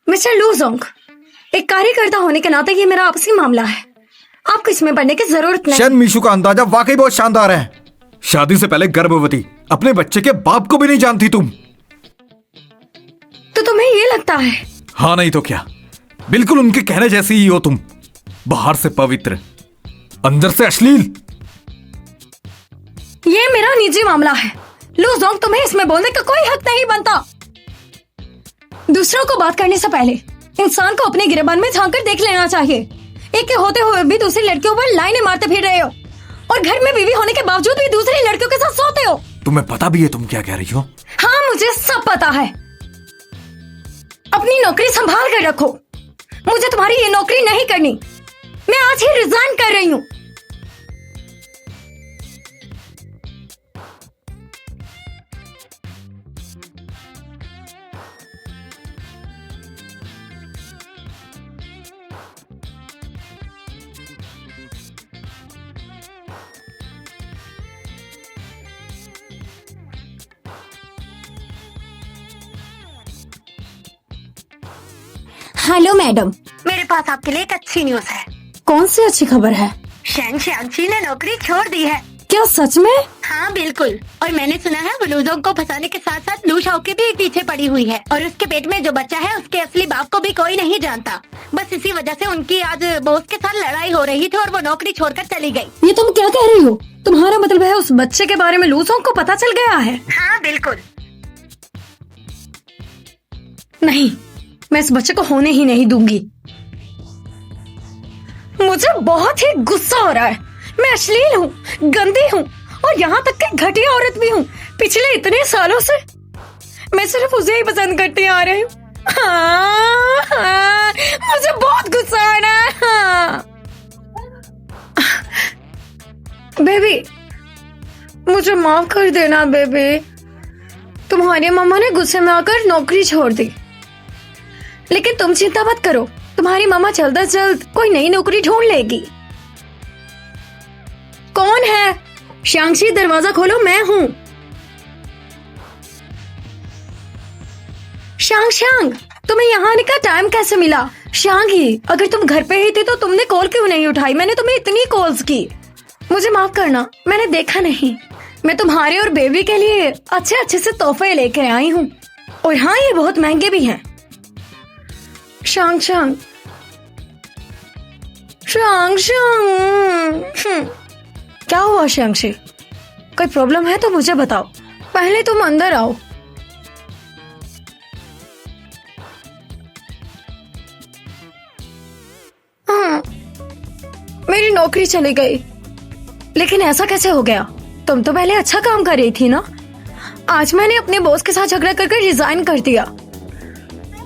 Mister लू Jong, एक कार्यकर्ता होने के नाते ये मेरा आपसी मामला है। आपको इसमें पढ़ने की जरूरत नहीं। शन मीशू का अंदाजा वाकई बहुत शानदार है। शादी से पहले गर्भवती, अपने बच्चे के बाप को भी नहीं जानती तुम। तो तुम्हें ये लगता है? हाँ नहीं तो क्या, बिल्कुल उनके कहने जैसी ही हो तुम। बाहर से पवित्र, अंदर से अश्लील। ये मेरा निजी मामला है लू जोंग, तुम्हें इसमें बोलने का कोई हक नहीं बनता। दूसरों को बात करने से पहले इंसान को अपने गिरेबान में झांक कर देख लेना चाहिए। एक के होते हुए भी दूसरी लड़कियों पर लाइनें मारते फिर रहे हो और घर में बीवी होने के बावजूद भी दूसरी लड़कियों के साथ सोते हो। तुम्हें पता भी है तुम क्या कह रही हो? हाँ, मुझे सब पता है। अपनी नौकरी संभाल कर रखो। मुझे तुम्हारी ये नौकरी नहीं करनी। मैं आज ही रिजाइन कर रही हूँ। हेलो मैडम, मेरे पास आपके लिए एक अच्छी न्यूज है। कौन सी अच्छी खबर है? शेन शांगची ने नौकरी छोड़ दी है। क्या सच में? हाँ बिल्कुल। और मैंने सुना है वो लू जोंग को फंसाने के साथ साथ लू शाओ के भी पीछे पड़ी हुई है और उसके पेट में जो बच्चा है उसके असली बाप को भी कोई नहीं जानता। बस इसी वजह से उनकी आज बॉस के साथ लड़ाई हो रही थी और वो नौकरी छोड़कर चली गई। ये तुम क्या कह रही हो? तुम्हारा मतलब है उस बच्चे के बारे में लू जोंग को पता चल गया है? हाँ बिल्कुल। नहीं, मैं इस बच्चे को होने ही नहीं दूंगी। मुझे बहुत ही गुस्सा हो रहा है। मैं अश्लील हूँ, गंदी हूँ और यहाँ तक कि घटिया औरत भी हूँ। पिछले इतने सालों से मैं सिर्फ उसे ही पसंद करती आ रही हूँ। हाँ, मुझे बहुत गुस्सा आ रहा है। हाँ। बेबी, मुझे माफ कर देना बेबी। तुम्हारी मम्मा ने गुस्से में आकर नौकरी छोड़ दी, लेकिन तुम चिंता मत करो, तुम्हारी मम्मा जल्द से जल्द कोई नई नौकरी ढूंढ लेगी। कौन है? शांगची, दरवाजा खोलो, मैं हूँ। शांग, तुम्हें यहाँ आने का टाइम कैसे मिला? शांगी, अगर तुम घर पे ही थी तो तुमने कॉल क्यों नहीं उठाई? मैंने तुम्हें इतनी कॉल्स की। मुझे माफ करना, मैंने देखा नहीं। मैं तुम्हारे और बेबी के लिए अच्छे अच्छे से तोहफे लेकर आई हूँ और हाँ, ये बहुत महंगे भी हैं। शांग, क्या हुआ शांगशी? कोई प्रॉब्लम है तो मुझे बताओ। पहले तुम अंदर आओ। हाँ, मेरी नौकरी चली गई। लेकिन ऐसा कैसे हो गया? तुम तो पहले अच्छा काम कर रही थी ना। आज मैंने अपने बॉस के साथ झगड़ा करके रिजाइन कर दिया।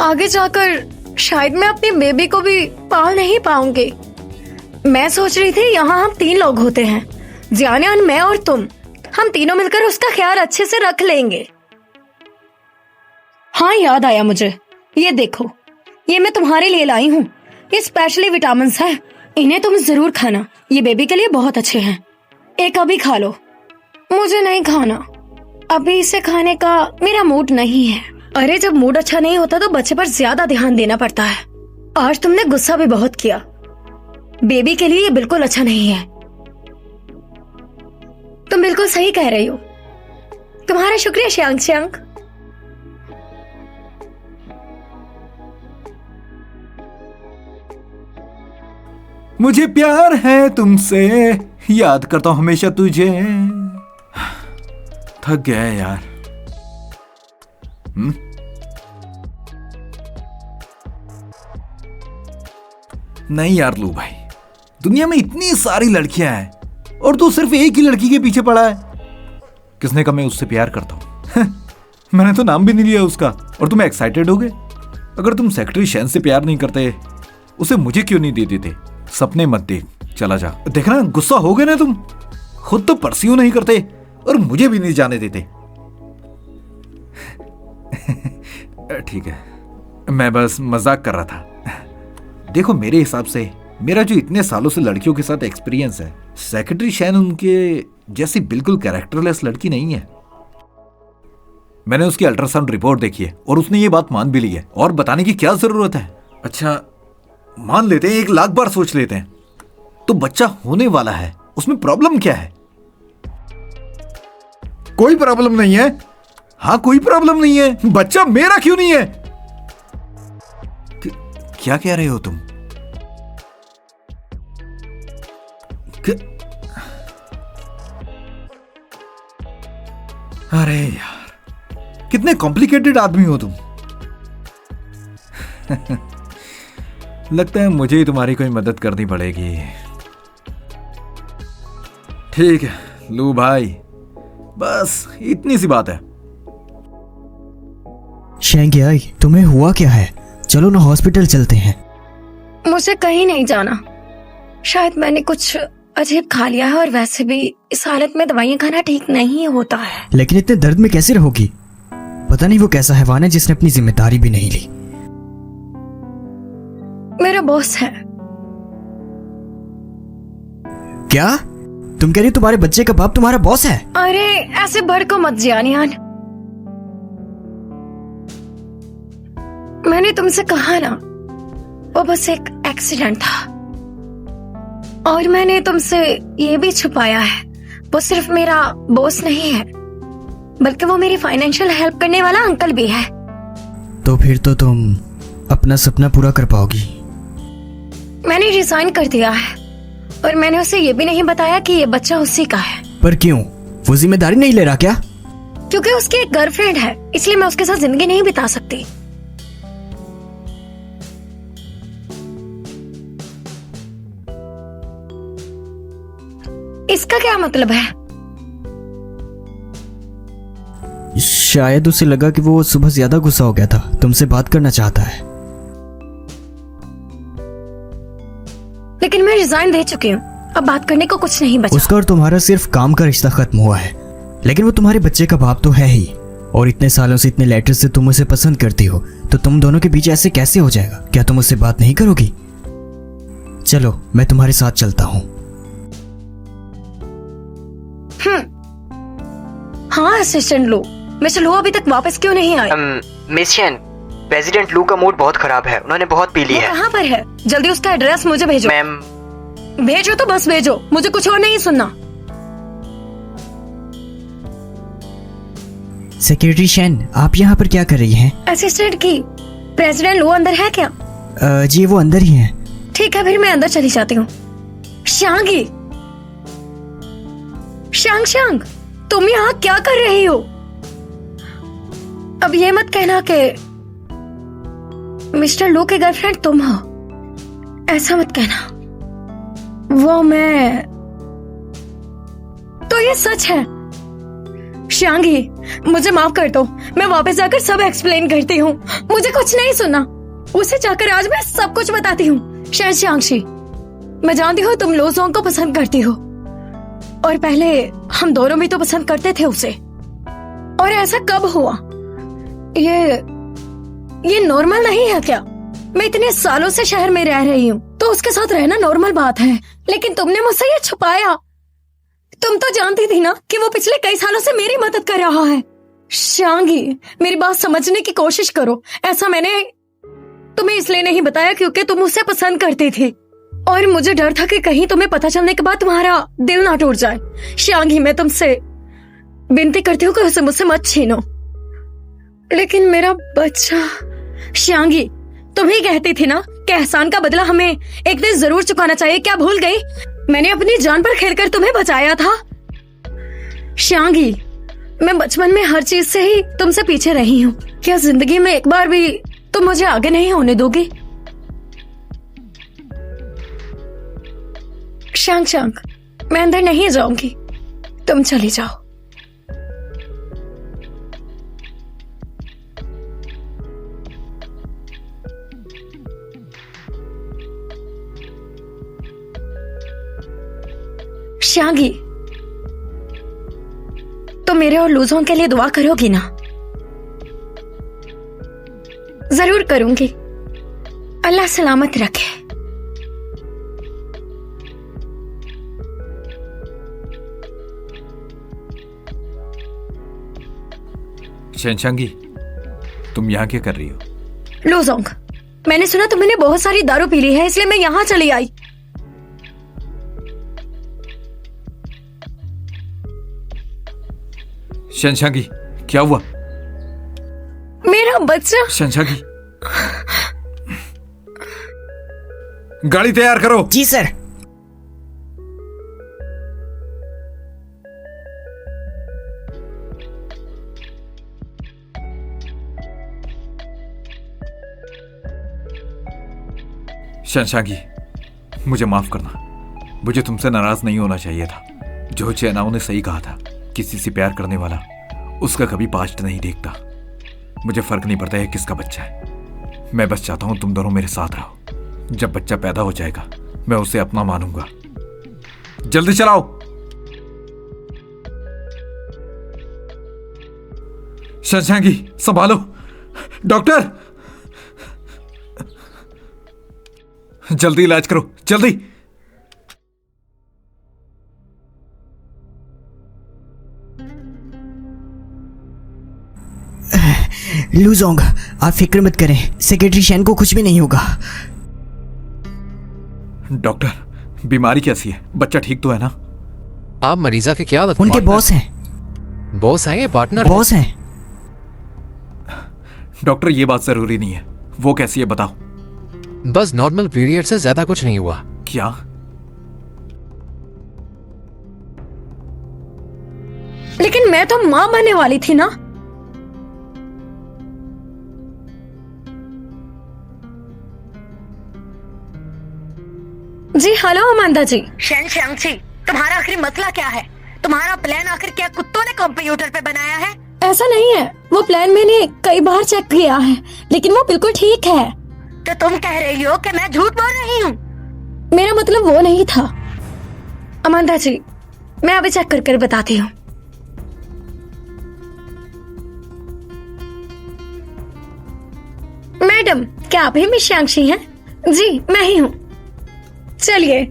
आगे जाकर शायद मैं अपनी बेबी को भी पाल नहीं पाऊंगी। मैं सोच रही थी यहाँ हम 3 लोग होते हैं, जियान, मैं और तुम। हम तीनों मिलकर उसका ख्याल अच्छे से रख लेंगे। हाँ, याद आया मुझे। ये देखो, ये मैं तुम्हारे लिए लाई हूँ। ये स्पेशली विटामिन है, इन्हें तुम जरूर खाना। ये बेबी के लिए बहुत अच्छे हैं। एक अभी खा लो। मुझे नहीं खाना, अभी इसे खाने का मेरा मूड नहीं है। अरे, जब मूड अच्छा नहीं होता तो बच्चे पर ज्यादा ध्यान देना पड़ता है। आज तुमने गुस्सा भी बहुत किया। बेबी के लिए ये बिल्कुल अच्छा नहीं है। तुम बिल्कुल सही कह रही हो। तुम्हारा शुक्रिया शांग। मुझे प्यार है तुमसे, याद करता हूं हमेशा तुझे। थक गया यार। नहीं यार लू भाई, दुनिया में इतनी सारी लड़कियां हैं और तू सिर्फ एक ही लड़की के पीछे पड़ा है। किसने कहा मैं उससे प्यार करता हूं? मैंने तो नाम भी नहीं लिया उसका और तुम एक्साइटेड हो गए। अगर तुम सेक्रेटरी शेन से प्यार नहीं करते, उसे मुझे क्यों नहीं दे देते? सपने मत देख, चला जा। देखना, गुस्सा हो गए ना तुम। खुद तो परस्यू नहीं करते और मुझे भी नहीं जाने देते। ठीक है, मैं बस मजाक कर रहा था। देखो, मेरे हिसाब से मेरा जो इतने सालों से लड़कियों के साथ एक्सपीरियंस है, सेक्रेटरी शैन उनके जैसी बिल्कुल कैरेक्टरलेस लड़की नहीं है। मैंने उसकी अल्ट्रासाउंड रिपोर्ट देखी है और उसने ये बात मान भी ली है, और बताने की क्या जरूरत है। अच्छा मान लेते हैं, 1 लाख बार सोच लेते हैं, तो बच्चा होने वाला है, उसमें प्रॉब्लम क्या है? कोई प्रॉब्लम नहीं है। हाँ कोई प्रॉब्लम नहीं है, बच्चा मेरा क्यों नहीं है? क्या कह रहे हो तुम? अरे यार कितने कॉम्प्लिकेटेड आदमी हो तुम। लगता है मुझे ही तुम्हारी कोई मदद करनी पड़ेगी। ठीक है लू भाई, बस इतनी सी बात है। शेंगियाई, तुम्हें हुआ क्या है? चलो ना हॉस्पिटल चलते हैं। मुझे कहीं नहीं जाना। शायद मैंने कुछ अजीब खा लिया है, और वैसे भी इस हालत में दवाइयाँ खाना ठीक नहीं होता है। लेकिन इतने दर्द में कैसे रहोगी? पता नहीं वो कैसा हैवान है जिसने अपनी जिम्मेदारी भी नहीं ली। मेरा बॉस है। क्या तुम कह रही हो तुम्हारे बच्चे का बाप तुम्हारा बॉस है? अरे ऐसे बढ़ को मत जानियान। मैंने तुमसे कहा ना, वो बस एक एक्सीडेंट था, और मैंने तुमसे ये भी छुपाया है, वो सिर्फ मेरा बॉस नहीं है, बल्कि वो मेरी फाइनेंशियल हेल्प करने वाला अंकल भी है। तो फिर तो तुम अपना सपना पूरा कर पाओगी। मैंने रिजाइन कर दिया है, और मैंने उसे ये भी नहीं बताया कि ये बच्चा उसी का है। पर क्यों? वो जिम्मेदारी नहीं ले रहा क्या? क्योंकि उसकी एक गर्लफ्रेंड है, इसलिए मैं उसके साथ जिंदगी नहीं बिता सकती। इसका क्या मतलब है? शायद उसे लगा कि वो सुबह ज्यादा गुस्सा हो गया था, तुमसे बात करना चाहता है। लेकिन मैं रिजाइन दे चुकी हूँ, अब बात करने को कुछ नहीं बचा। उसका और तुम्हारा सिर्फ काम का रिश्ता खत्म हुआ है, लेकिन वो तुम्हारे बच्चे का बाप तो है ही, और इतने सालों से इतने लेटर से तुम उसे पसंद करती हो, तो तुम दोनों के बीच ऐसे कैसे हो जाएगा? क्या तुम उससे बात नहीं करोगी? चलो मैं तुम्हारे साथ चलता हूँ। हाँ असिस्टेंट लो, मिस्टर लो अभी तक वापस क्यों नहीं आए? मिस शेन, प्रेसिडेंट लू का मूड बहुत खराब है, उन्होंने बहुत पी ली वो है। कहाँ पर है? जल्दी उसका एड्रेस मुझे भेजो। मैम भेजो तो बस भेजो, मुझे कुछ और नहीं सुनना। सेक्रेटरी शेन, आप यहाँ पर क्या कर रही हैं? असिस्टेंट की प्रेसिडेंट लो अंदर है क्या? जी वो अंदर ही हैं। ठीक है फिर मैं अंदर चली जाती हूँ। शांगी, शांग शांग, तुम यहाँ क्या कर रही हो? अब ये मत कहना कि मिस्टर लो के गर्लफ्रेंड तुम हो, ऐसा मत कहना। वो मैं तो ये सच है। शांगी मुझे माफ कर दो, मैं वापस जाकर सब एक्सप्लेन करती हूँ। मुझे कुछ नहीं सुनना, उसे जाकर आज मैं सब कुछ बताती हूँ। शांगशी, मैं जानती हूँ तुम लो सॉन्ग को पसंद करती हो, और पहले हम दोनों भी तो पसंद करते थे उसे। और ऐसा कब हुआ? ये नॉर्मल नहीं है क्या? मैं इतने सालों से शहर में रह रही हूँ, तो उसके साथ रहना नॉर्मल बात है, लेकिन तुमने मुझसे ये छुपाया। तुम तो जानती थी ना कि वो पिछले कई सालों से मेरी मदद कर रहा है। शांगी मेरी बात समझने की कोशिश करो। ऐसा मैंने तुम्हें इसलिए नहीं बताया क्योंकि तुम उसे पसंद करती थी, और मुझे डर था कि कहीं तुम्हें पता चलने के बाद तुम्हारा दिल ना टूट जाए। शांगी मैं तुमसे विनती करती हूँ कि उसे मुझसे मत छीनो। लेकिन मेरा बच्चा। शांगी तुम ही कहती थी ना कि एहसान का बदला हमें एक दिन जरूर चुकाना चाहिए, क्या भूल गई? मैंने अपनी जान पर खेलकर तुम्हें बचाया था। शांगी मैं बचपन में हर चीज से ही तुमसे पीछे रही हूँ, क्या जिंदगी में एक बार भी तुम मुझे आगे नहीं होने दोगी? शांग शांग मैं अंदर नहीं जाऊंगी, तुम चली जाओ। शांगी तो मेरे और लूजों के लिए दुआ करोगी ना? जरूर करूंगी। अल्लाह सलामत रखे। शैनशांगी, तुम यहाँ क्या कर रही हो? लूजोंग, मैंने सुना तुमने बहुत सारी दारू पी ली है, इसलिए मैं यहाँ चली आई। शैनशांगी, क्या हुआ? मेरा बच्चा। शैनशांगी, गाड़ी तैयार करो। जी सर। शैनशांगी, मुझे माफ करना, मुझे तुमसे नाराज नहीं होना चाहिए था। जो चेनाओ ने सही कहा था, किसी से प्यार करने वाला उसका कभी पास्ट नहीं देखता। मुझे फर्क नहीं पड़ता है किसका बच्चा है। मैं बस चाहता हूं तुम दोनों मेरे साथ रहो। जब बच्चा पैदा हो जाएगा मैं उसे अपना मानूंगा। जल्दी चलाओ। शैनशांगी, संभालो। डॉक्टर, जल्दी इलाज करो, जल्दी। लूजोंग, आप फिक्र मत करें, सेक्रेटरी शैन को कुछ भी नहीं होगा। डॉक्टर, बीमारी कैसी है? बच्चा ठीक तो है ना? आप मरीजा के क्या उनके बॉस हैं। बॉस हैं या पार्टनर? बॉस हैं। डॉक्टर, ये बात जरूरी नहीं है। वो कैसी है बताओ। बस नॉर्मल पीरियड से ज्यादा कुछ नहीं हुआ। क्या? लेकिन मैं तो माँ बनने वाली थी ना। जी हेलो अमांदा जी। शैनशांग जी, तुम्हारा आखिर मसला क्या है? तुम्हारा प्लान आखिर क्या कुत्तों ने कंप्यूटर पे बनाया है? ऐसा नहीं है, वो प्लान मैंने कई बार चेक किया है, लेकिन वो बिल्कुल ठीक है। तो तुम कह रही हो कि मैं झूठ बोल रही हूँ? मेरा मतलब वो नहीं था। अमांदा जी, मैं अभी चेक कर बताती हूँ। मैडम, क्या आप ही मिस शांक्षी हैं? जी, मैं ही हूँ। चलिए।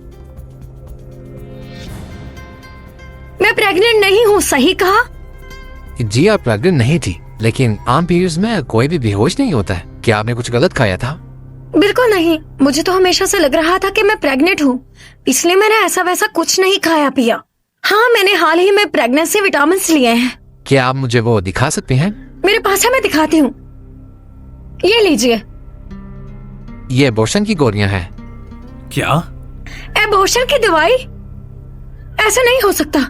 मैं प्रेग्नेंट नहीं हूँ, सही कहा? जी आप प्रेग्नेंट नहीं थी, लेकिन आम पीरियड्स में कोई भी बेहोश नहीं होता है। क्या आपने कुछ गलत खाया था? बिल्कुल नहीं, मुझे तो हमेशा से लग रहा था कि मैं प्रेग्नेंट हूँ, इसलिए मैंने ऐसा वैसा कुछ नहीं खाया पिया। हाँ, मैंने हाल ही में प्रेगनेंसी विटामिन लिए हैं। क्या आप मुझे वो दिखा सकते हैं? मेरे पास है, मैं दिखाती हूँ। ये लीजिए। ये एबॉर्शन की गोलियां हैं। क्या? एबॉर्शन की दवाई? ऐसा नहीं हो सकता,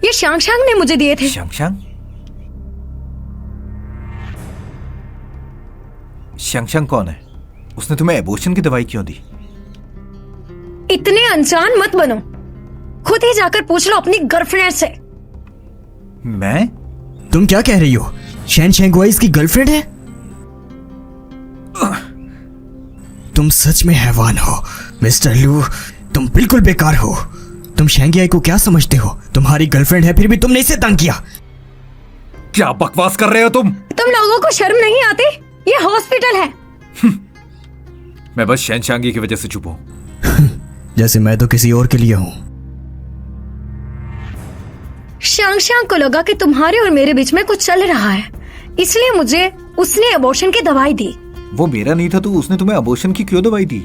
ये शांग ने मुझे दिए थे। शैनशांग? शैनशांग कौन है? उसने तुम्हें एबॉर्शन की दवाई क्यों दी? इतने अनजान मत बनो, खुद ही जाकर पूछ लो अपनी गर्लफ्रेंड से। मैं? तुम क्या कह रही हो? शैन शेंगुआई इसकी गर्लफ्रेंड है? तुम सच में हैवान हो मिस्टर लू। तुम बिल्कुल बेकार हो। तुम शेंगियाई को क्या समझते हो? तुम्हारी गर्लफ्रेंड है, फिर भी तुमने इसे तंग किया। क्या बकवास कर रहे हो तुम? तुम लोगों को शर्म नहीं आती? ये हॉस्पिटल है। मैं बस शैनशांगी की वजह से चुप हूं। जैसे मैं तो किसी और के लिए हूं। शांग को लगा कि तुम्हारे और मेरे बीच में कुछ चल रहा है, इसलिए मुझे उसने एबॉर्शन की दवाई दी। वो मेरा नहीं था तो उसने तुम्हें एबॉर्शन की क्यों दवाई दी?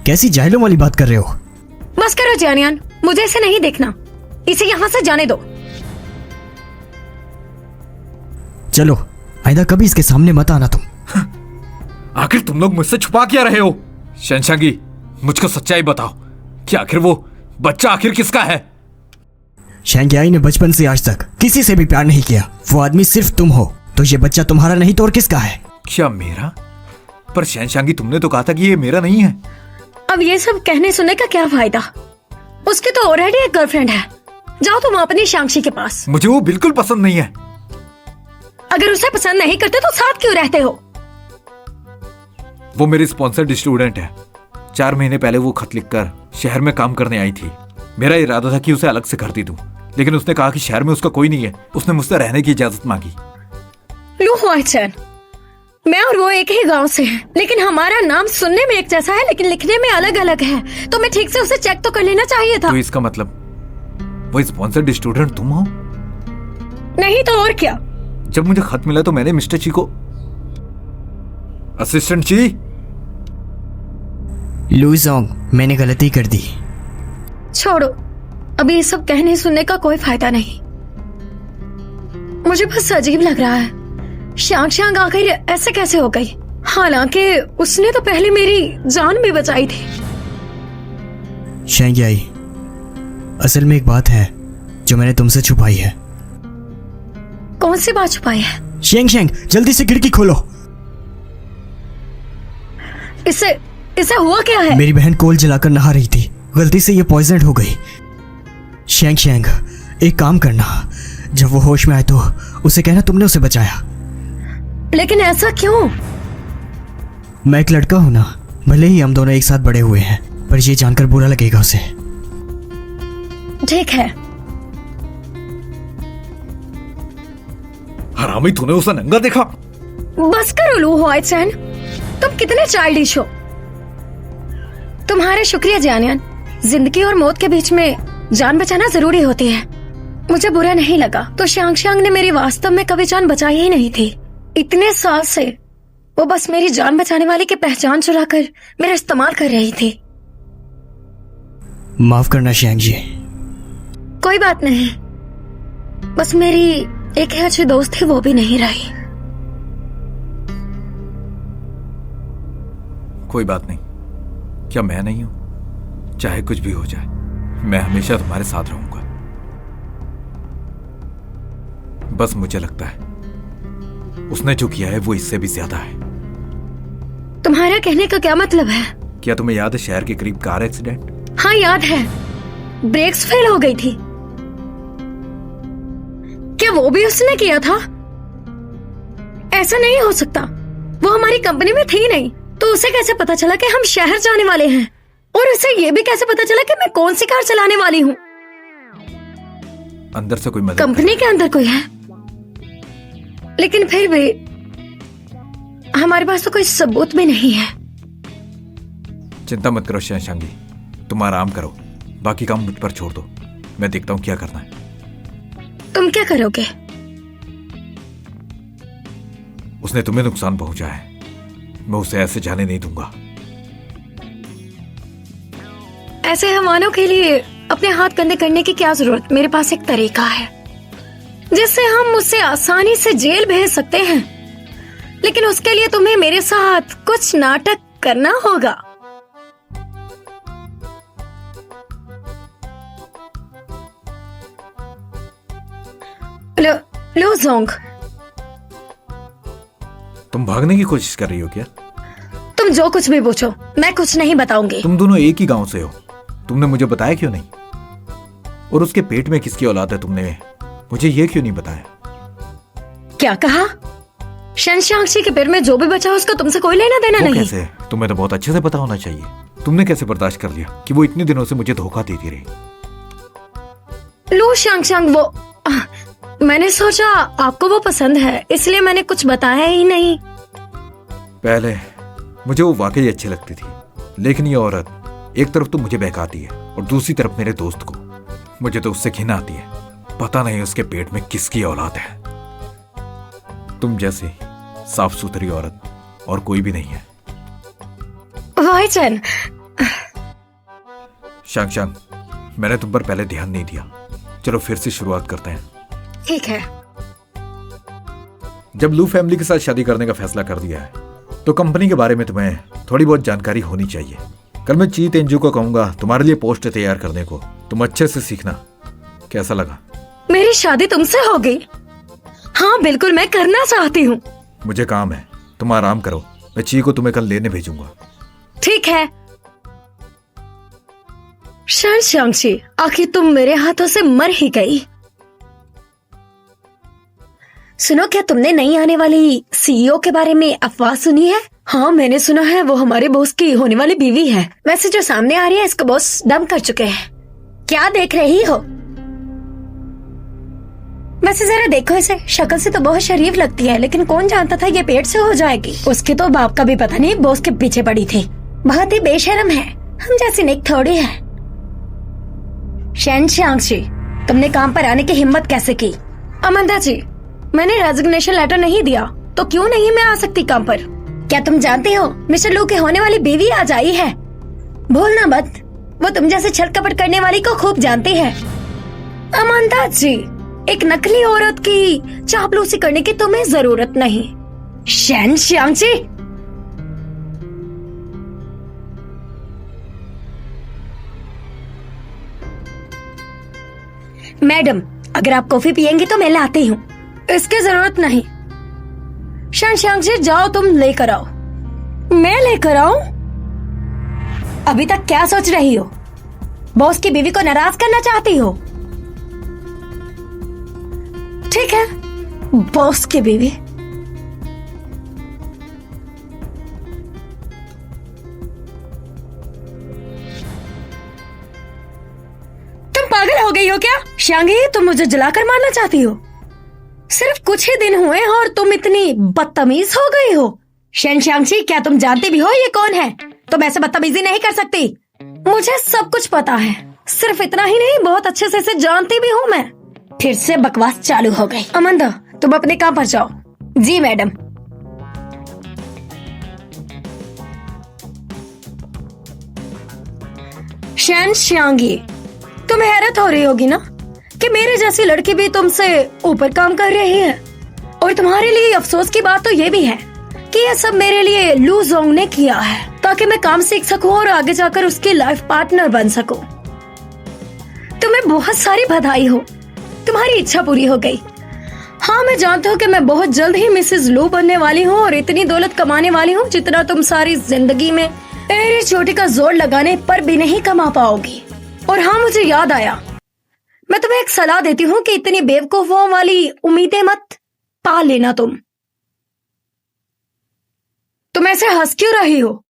कैसी जाहिलों वाली बात कर रहे हो? बस करो जानियान, मुझे इसे नहीं देखना। इसे यहाँ से जाने दो। चलो, आइंदा कभी इसके सामने मत आना तुम। आखिर तुम लोग मुझसे छुपा क्या रहे हो? शैनशांगी, मुझको सच्चाई बताओ कि आखिर वो बच्चा आखिर किसका है? शेंगियाई ने बचपन से आज तक किसी से भी प्यार नहीं किया। वो आदमी सिर्फ तुम हो, तो ये बच्चा तुम्हारा नहीं तो और किसका है? क्या मेरा? पर शैनशांगी, तुमने तो कहा था कि ये मेरा नहीं है। अब ये सब कहने सुनने का क्या फायदा? उसकी तो ऑलरेडी एक गर्लफ्रेंड है। जाओ तुम अपनी शांक्षी के पास। मुझे वो बिल्कुल पसंद नहीं है। अगर उसे पसंद नहीं करते तो साथ क्यों रहते हो? वो मेरी स्पॉन्सर्ड स्टूडेंट है। 4 महीने पहले वो खत लिखकर शहर में काम करने आई थी। मेरा इरादा था कि उसे अलग से घर दे दूं, लेकिन उसने कहा कि शहर में उसका कोई नहीं है। उसने मुझसे रहने की इजाजत मांगी। लू हुआचन, मैं और वो एक ही गांव से हैं, लेकिन हमारा नाम सुनने में एक जैसा है, लेकिन लिखने में अलग अलग है। तो मैं ठीक से उसे चेक तो कर लेना चाहिए था। तो इसका मतलब वो स्पॉन्सर्ड स्टूडेंट तुम हो? नहीं तो और क्या। जब मुझे खत मिला तो मैंने मिस्टर ची को, असिस्टेंट ची। लुईजोंग, मैंने गलती कर दी। छोड़ो, अभी ये सब कहने सुनने का कोई फायदा नहीं। मुझे बस अजीब लग रहा है, शांग आखिर ऐसे कैसे हो गई? हालांकि उसने तो पहले मेरी जान भी बचाई थी। शेंगयाई, असल में एक बात है जो मैंने तुमसे छुपाई है। कौन सी बात छुपाई है? शेंग, जल्दी से खिड़की खोलो। इसे हुआ क्या है? मेरी बहन कोल जलाकर नहा रही थी, गलती से ये पॉइजन हो गई। शेंग, एक काम करना, जब वो होश में आए तो उसे कहना तुमने उसे बचाया। लेकिन ऐसा क्यों? मैं एक लड़का हूं ना, भले ही हम दोनों एक साथ बड़े हुए हैं, पर ये जानकर बुरा लगेगा उसे। ठीक है। हरामी, तूने उसे नंगा देखा? बस करो लू हुआइचेन, तुम कितने चाइल्डिश हो। तुम्हारे शुक्रिया जानियन, जिंदगी और मौत के बीच में जान बचाना जरूरी होती है। मुझे बुरा नहीं लगा तो शांग ने मेरी वास्तव में कभी जान बचाई ही नहीं थी। इतने साल से वो बस मेरी जान बचाने वाले की पहचान चुराकर मेरा इस्तेमाल कर रही थी। माफ करना शेंग जी। कोई बात नहीं, बस मेरी एक ही अच्छी दोस्त थी, वो भी नहीं रही। कोई बात नहीं, क्या मैं नहीं हूं? चाहे कुछ भी हो जाए, मैं हमेशा तुम्हारे साथ रहूंगा। बस मुझे लगता है उसने जो किया है वो इससे भी ज्यादा है। तुम्हारा कहने का क्या मतलब है? क्या तुम्हें याद है शहर के करीब कार एक्सीडेंट? हाँ याद है, ब्रेक्स फेल हो गई थी। क्या वो भी उसने किया था? ऐसा नहीं हो सकता, वो हमारी कंपनी में थी नहीं, तो उसे कैसे पता चला कि हम शहर जाने वाले हैं? और उसे ये भी कैसे पता चला कि मैं कौन सी कार चलाने वाली हूँ? अंदर से कोई मदद कंपनी के अंदर कोई है, लेकिन फिर भी हमारे पास तो कोई सबूत भी नहीं है। चिंता मत करो शांगी, तुम आराम करो, बाकी काम मुझ पर छोड़ दो, मैं देखता हूँ क्या करना है। तुम क्या करोगे? उसने तुम्हें नुकसान पहुंचाया है, मैं उसे ऐसे जाने नहीं दूंगा। ऐसे हैवानों के लिए अपने हाथ गंदे करने की क्या जरूरत? मेरे पास एक तरीका है जिससे हम उसे आसानी से जेल भेज सकते हैं, लेकिन उसके लिए तुम्हें मेरे साथ कुछ नाटक करना होगा। लो जोंग, तुम भागने की कोशिश कर रही हो क्या? तुम जो कुछ भी पूछो, मैं कुछ नहीं बताऊंगी। तुम दोनों एक ही गांव से हो, तुमने मुझे बताया क्यों नहीं? और उसके पेट में किसकी औलाद है, तुमने मुझे ये क्यों नहीं बताया? क्या कहा? शनशांक्षी के पेट में जो भी बचा उसका तुमसे कोई लेना देना नहीं। कैसे? तुम्हें तो बहुत अच्छे से पता होना चाहिए। तुमने कैसे बर्दाश्त कर लिया कि वो इतने दिनों से मुझे धोखा देती रही? लो शांग, वो मैंने सोचा आपको वो पसंद है, इसलिए मैंने कुछ बताया ही नहीं। पहले मुझे वो वाकई अच्छी लगती थी, लेकिन ये औरत एक तरफ तो मुझे बहकाती है और दूसरी तरफ मेरे दोस्त को। मुझे तो उससे घिन आती है, पता नहीं उसके पेट में किसकी औलाद है। तुम जैसी साफ सुथरी औरत और कोई भी नहीं है। वाइचन, शांग, मैंने तुम पर पहले ध्यान नहीं दिया। चलो फिर से शुरुआत करते हैं। ठीक है। जब लू फैमिली के साथ शादी करने का फैसला कर दिया है तो कंपनी के बारे में तुम्हें थोड़ी बहुत जानकारी होनी चाहिए। कल मैं ची तेंजू को कहूंगा तुम्हारे लिए पोस्ट तैयार करने को, तुम अच्छे से सीखना। कैसा लगा? मेरी शादी तुमसे हो गई? हाँ बिल्कुल, मैं करना चाहती हूँ। मुझे काम है, तुम आराम करो, मैं ची को तुम्हें कल लेने भेजूंगा। ठीक है। शनशांक्षी, आखिर तुम मेरे हाथों से मर ही गई। सुनो, क्या तुमने नई आने वाली सीईओ के बारे में अफवाह सुनी है? हाँ मैंने सुना है, वो हमारे बॉस की होने वाली बीवी है। वैसे जो सामने आ रही है इसको बॉस डंप कर चुके हैं। क्या देख रही हो? वैसे जरा देखो इसे, शक्ल से तो बहुत शरीफ लगती है, लेकिन कौन जानता था ये पेट से हो जाएगी। उसके तो बाप का भी पता नहीं बॉस के पीछे पड़ी थी। बहुत ही बेशर्म है, हम जैसी नेक थोड़ी है। शनशांक्षी, तुमने काम पर आने की हिम्मत कैसे की? अमंदा जी, मैंने रेजिग्नेशन लेटर नहीं दिया, तो क्यों नहीं मैं आ सकती काम पर? क्या तुम जानते हो मिस्टर लू के होने वाली बीवी आज आई है? भूलना मत, वो तुम जैसे छल कपट करने वाली को खूब जानती है। अमानता जी, एक नकली औरत की चापलूसी करने की तुम्हें जरूरत नहीं। शैन श्यांग जी, मैडम अगर आप कॉफी पियेंगी तो मैं लाती हूँ। इसकी जरूरत नहीं। शैन श्यांग जी जाओ, तुम लेकर आओ। मैं लेकर आऊं? अभी तक क्या सोच रही हो? बॉस की बीवी को नाराज करना चाहती हो? ठीक है, बॉस की बीवी। तुम पागल हो गई हो क्या? श्यांगी, तुम मुझे जलाकर मारना चाहती हो? सिर्फ कुछ ही दिन हुए और तुम इतनी बदतमीज हो गई हो। शैन श्यांगची, क्या तुम जानती भी हो ये कौन है? तुम ऐसे बदतमीजी नहीं कर सकती। मुझे सब कुछ पता है, सिर्फ इतना ही नहीं, बहुत अच्छे से इसे जानती भी हूँ मैं। फिर से बकवास चालू हो गई। अमंदा, तुम अपने काम पर जाओ। जी मैडम। शैन श्यांगी, तुम्हें हैरत हो रही होगी ना कि मेरे जैसी लड़की भी तुमसे ऊपर काम कर रही है। और तुम्हारे लिए अफसोस की बात तो ये भी है कि ये सब मेरे लिए लू जोंग ने किया है, ताकि मैं काम सीख सकूं और आगे जाकर उसकी लाइफ पार्टनर बन सकूं। तुम्हें बहुत सारी बधाई हो, तुम्हारी इच्छा पूरी हो गई। हाँ, मैं जानती हूँ कि मैं बहुत जल्द ही मिसेस लू बनने वाली हूँ और इतनी दौलत कमाने वाली हूँ जितना तुम सारी जिंदगी में मेरी चोटी का जोर लगाने पर भी नहीं कमा पाओगी। और हाँ, मुझे याद आया, मैं तुम्हें एक सलाह देती हूँ कि इतनी बेवकूफों वाली उम्मीदें मत पा लेना। तुम ऐसे हंस क्यों रही हो?